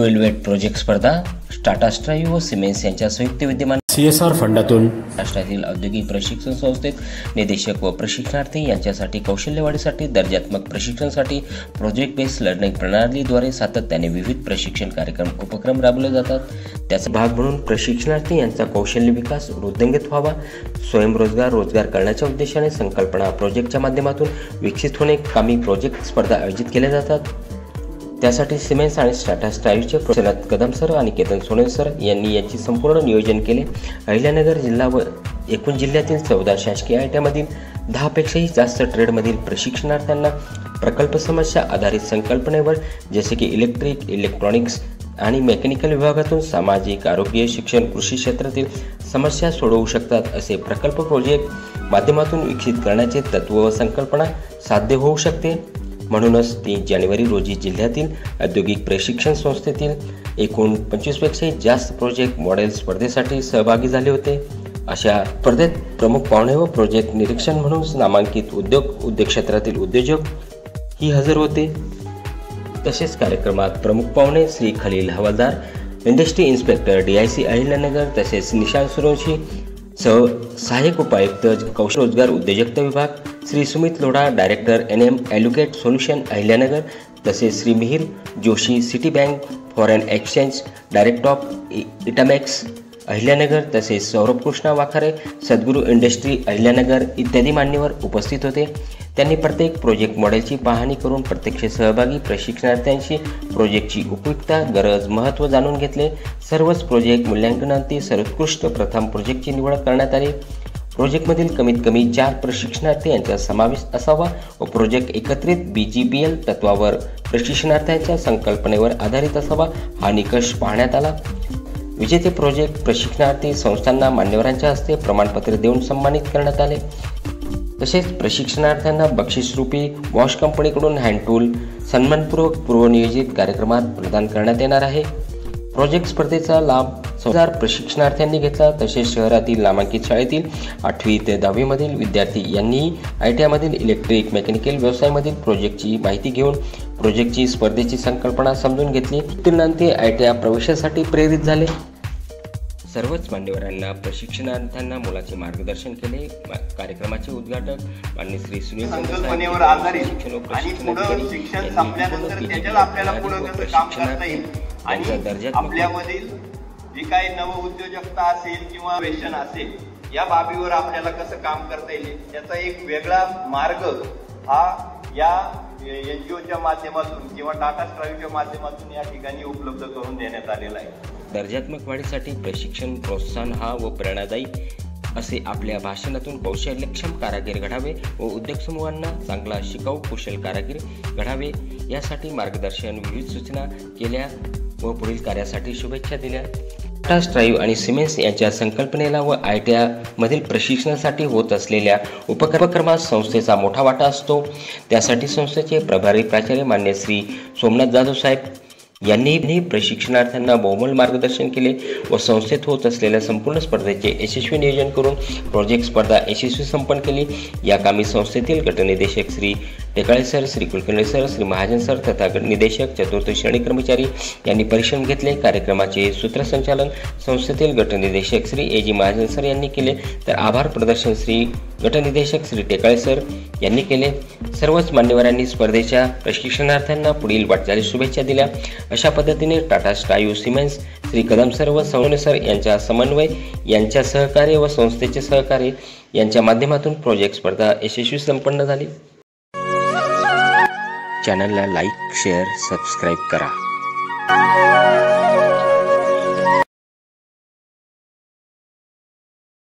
Velvet project स्पर्धा Tata strive व Siemens यांच्या संयुक्त विद्यमान CSR फंडातून राष्ट्रातील औद्योगिक प्रशिक्षण संस्थेत निदेशक व प्रशिक्षणार्थी यांच्यासाठी कौशल्यवाढीसाठी दर्जात्मक प्रशिक्षणासाठी प्रोजेक्ट बेस्ड लर्निंग प्रणालीद्वारे सातत्याने विविध प्रशिक्षण कार्यक्रम उपक्रम राबवले जातात। त्याचा भाग म्हणून प्रशिक्षणार्थी यांचा कौशल्य विकास वृद्धिंगत व्हावा, रोजगार करण्याच्या उद्देशाने संकल्पना प्रोजेक्टच्या माध्यमातून विकसित होणे कामी प्रोजेक्ट स्पर्धा आयोजित केल्या जातात। त्यासाठी सिमेन्स आणि टाटा स्ट्राईव्हचे प्रोफेसर कदम सर आणि केतन सोनवणे सर यांनी याची संपूर्ण नियोजन केले। अहिल्यानगर जिल्हा व एकूण जिल्ह्यातील 14 शासकीय ITमधील 10पेक्षाही जास्त ट्रेडमधील प्रशिक्षणार्थ्यांना प्रकल्प समस्या आधारित संकल्पनेवर जसे की इलेक्ट्रिक, इलेक्ट्रॉनिक्स आणि मेकॅनिकल विभागातून सामाजिक, आरोग्य, शिक्षण, कृषी क्षेत्रातील समस्या सोडवू शकतात असे प्रकल्प प्रोजेक्ट माध्यमातून विकसित करण्याचे तत्व व संकल्पना साध्य होऊ शकते। म्हणूनच 3 जानेवारी रोजी जिल्ह्यातील औद्योगिक प्रशिक्षण संस्थेतील एकूण 25पेक्षाही जास्त प्रोजेक्ट मॉडेल स्पर्धेसाठी सहभागी झाले होते। अशा स्पर्धेत प्रमुख पाहुणे व प्रोजेक्ट निरीक्षण म्हणून नामांकित उद्योग क्षेत्रातील उद्योजक ही हजर होते। तसेच कार्यक्रमात प्रमुख पाहुणे श्री खलील हवालदार, इंडस्ट्री इन्स्पेक्टर DIC अहिल्यानगर, तसेच निशांत सूर्यवंशी, सहाय्यक उपायुक्त कौशल्य रोजगार उद्योजकता विभाग, श्री सुमित लोढा, डायरेक्टर NM ॲल्युकेट सोल्युशन अहिल्यानगर, तसेच Shri Mihir Joshi, Citi bank foreign exchange director of इटामॅक्स अहिल्यानगर, तसेच सौरभ कृष्णा वाखारे, सद्गुरू इंडस्ट्री अहिल्यानगर इत्यादी मान्यवर उपस्थित होते। त्यांनी प्रत्येक प्रोजेक्ट मॉडेलची पाहणी करून प्रत्यक्ष सहभागी प्रशिक्षणार्थ्यांशी प्रोजेक्टची उपयुक्तता, गरज, महत्त्व जाणून घेतले। सर्वच प्रोजेक्ट मूल्यांकनांती सर्वोत्कृष्ट प्रथम प्रोजेक्टची निवड करण्यात आली। प्रोजेक्टमधील कमीत कमी 4 प्रशिक्षणार्थी यांचा समावेश असावा व प्रोजेक्ट एकत्रित BGPL तत्वावर प्रशिक्षणार्थ्यांच्या संकल्पनेवर आधारित असावा हा निकष पाहण्यात आला। विजेते प्रोजेक्ट प्रशिक्षणार्थी संस्थांना मान्यवरांच्या हस्ते प्रमाणपत्र देऊन सन्मानित करण्यात आले। तसेच प्रशिक्षणार्थ्यांना बक्षीसरूपी वॉश कंपनीकडून हँड टूल सन्मानपूर्वक पूर्वनियोजित कार्यक्रमात प्रदान करण्यात येणार आहे। प्रोजेक्ट स्पर्धेचा लाभ 1000 प्रशिक्षणार्थ्यांनी घेतला। तसेच शहरातील नामांकित शाळेतील 8वी ते 10वी मधील विद्यार्थी यांनीही ITमधील इलेक्ट्रिक, मेकॅनिकल व्यवसायामधील प्रोजेक्टची माहिती घेऊन प्रोजेक्टची स्पर्धेची संकल्पना समजून घेतली। उत्तीर्णांती ITI प्रवेशासाठी प्रेरित झाले। सर्वच मान्यवरांना प्रशिक्षणार्थ्यांना मोलाचे मार्गदर्शन केले। कार्यक्रमाचे उद्घाटक माननीय श्री सुनील संकल्पनेवर आधारित आणि पुढे शिक्षण संपल्यानंतर त्याच्यात आपल्याला पुढे कसं काम करता येईल आणि आपल्यामधील जी काही नव उद्योजकता असेल किंवा वेशन असेल या बाबीवर आपल्याला कसं काम करता येईल त्याचा एक वेगळा मार्ग हा या NGOच्या माध्यमातून किंवा टाटा स्ट्राईव्हच्या माध्यमातून या ठिकाणी उपलब्ध करून देण्यात आलेला आहे। दर्जात्मक वाढीसाठी प्रशिक्षण प्रोत्साहन हा व प्रेरणादायी असे आपल्या भाषणातून कौशल्यक्षम कारागीर घडावे व उद्योग समूहांना चांगला शिकाऊ कुशल कारागीर घडावे यासाठी मार्गदर्शन, विविध सूचना केल्या व पुढील कार्यासाठी शुभेच्छा दिल्या। टाटा स्ट्राईव्ह आणि सिमेन्स यांच्या संकल्पनेला व ITI मधील प्रशिक्षणासाठी होत असलेल्या उपक्रमात संस्थेचा मोठा वाटा असतो। त्यासाठी संस्थेचे प्रभारी प्राचार्य मान्य श्री सोमनाथ जाधव साहेब यांनी प्रशिक्षणार्थ्यांना बहुमोल मार्गदर्शन केले व संस्थेत होत असलेल्या संपूर्ण स्पर्धेचे यशस्वी नियोजन करून प्रोजेक्ट स्पर्धा यशस्वी संपन्न केली। या कामी संस्थेतील गटनिदेशक Shri Tekale sir, Shri Kulkarni sir, Shri Mahajan sir तथा गटनिदेशक, चतुर्थ श्रेणी कर्मचारी यांनी परिश्रम घेतले। कार्यक्रमाचे सूत्रसंचालन संस्थेतील गटनिदेशक श्री AG महाजन सर यांनी केले, तर आभार प्रदर्शन श्री गटनिदेशक श्री टेकाळे सर यांनी केले। सर्वच मान्यवरांनी स्पर्धेच्या प्रशिक्षणार्थ्यांना पुढील वाटचालीस शुभेच्छा दिल्या। अशा पद्धतीने Tata strive, Siemens, Shri Kadam sir व सोनवणे सर यांच्या समन्वय, यांच्या सहकार्य व संस्थेचे सहकार्य यांच्या माध्यमातून प्रोजेक्ट स्पर्धा यशस्वी संपन्न झाली। चॅनलला लाईक, शेअर, सबस्क्राईब करा।